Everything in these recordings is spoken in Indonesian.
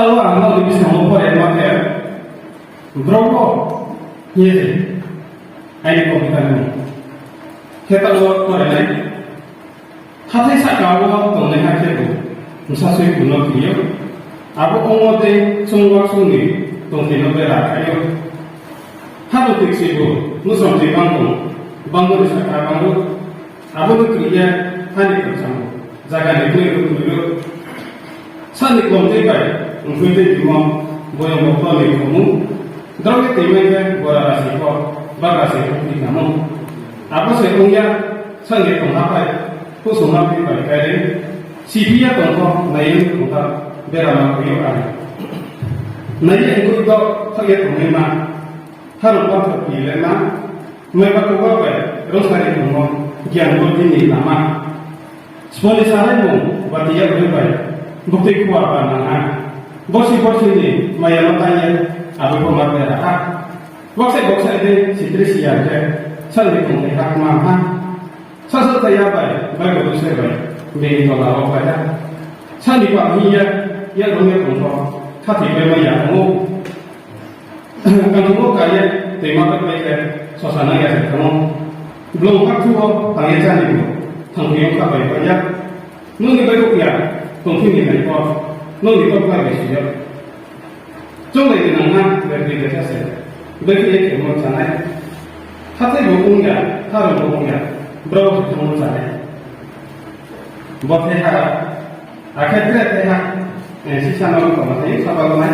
tahu amal di sana mau pergi makan, berapa? Iya sih, ini komputer ini. Kita tahu pergi, hati saya kau tahu nih hati itu, musa sih punya dia, aku omode sungguh sungguh, tuh tidak berakhir. Hatu tiksi itu, musa di bangun di sana bangun, aku tuh kerja hari kerja. Jaga itu dulu. Sani komite baik, mungkin cuma boleh motor di kamu. Kalau kita ingin bola rasiko, bagasi di kamu. Apa sih punya sani komapa? Khusus nabi baik kali. Sipia contoh naik contoh berama kuyo ada. Naik itu saya pengema harus buat pilihna. Mereka juga baik, terus hari kamu jangan begini lama. Semua sahaja buat dia berbaik. Bukti kuat pandangan. Bosi ini, maya matanya, abu pemerintah. Bosi ini sitris aja. Selalu melihat mama. Sasa saya baik betul saya baik. Beri tolak apa ya? Sandi pahnya, ya rumah kontrol. Hati bermaya kamu. Kamu kaya tema berbaik. Suasana ya kamu. Belum waktu panggil candi bu. Tanggung jawab banyak. Nunggu baik ya. Tunggu ni baik kok. Nunggu kok baik sih. Jauh dari nana dari desa saya. Bagi yang mau sana. Hati bukung ya, harus bukung ya. Bro mau sana. Buat saya, akhirnya saya sisa nama kamu saya siapa kamu?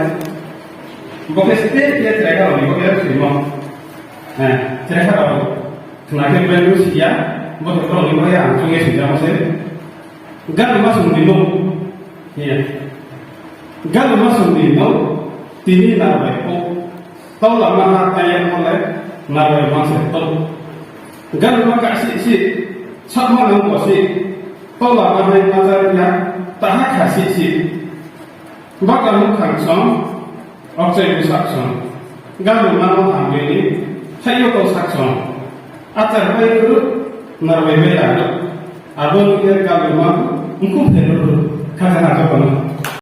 Bukan setiap dia cerita lagi, bukan semua. Cerita apa? Kenapa baru sih buat kalau lima ya, cuma sudah masih. Gak masuk di nol, iya. Gak masuk di nol, tini nabai ko. Tahu lama ayat mulai nabai masuk tahu. Gak makasih sih, sama nang kosi. Tahu lama ayat mazarnya, tak kasih sih. Bakal mukang song, oksai busak song. Gak mau ambil ini, saya kau saksong. Acar bayi dulu, nabai bela. Abang dia kalau mau, engkau perlu kata-kata kamu.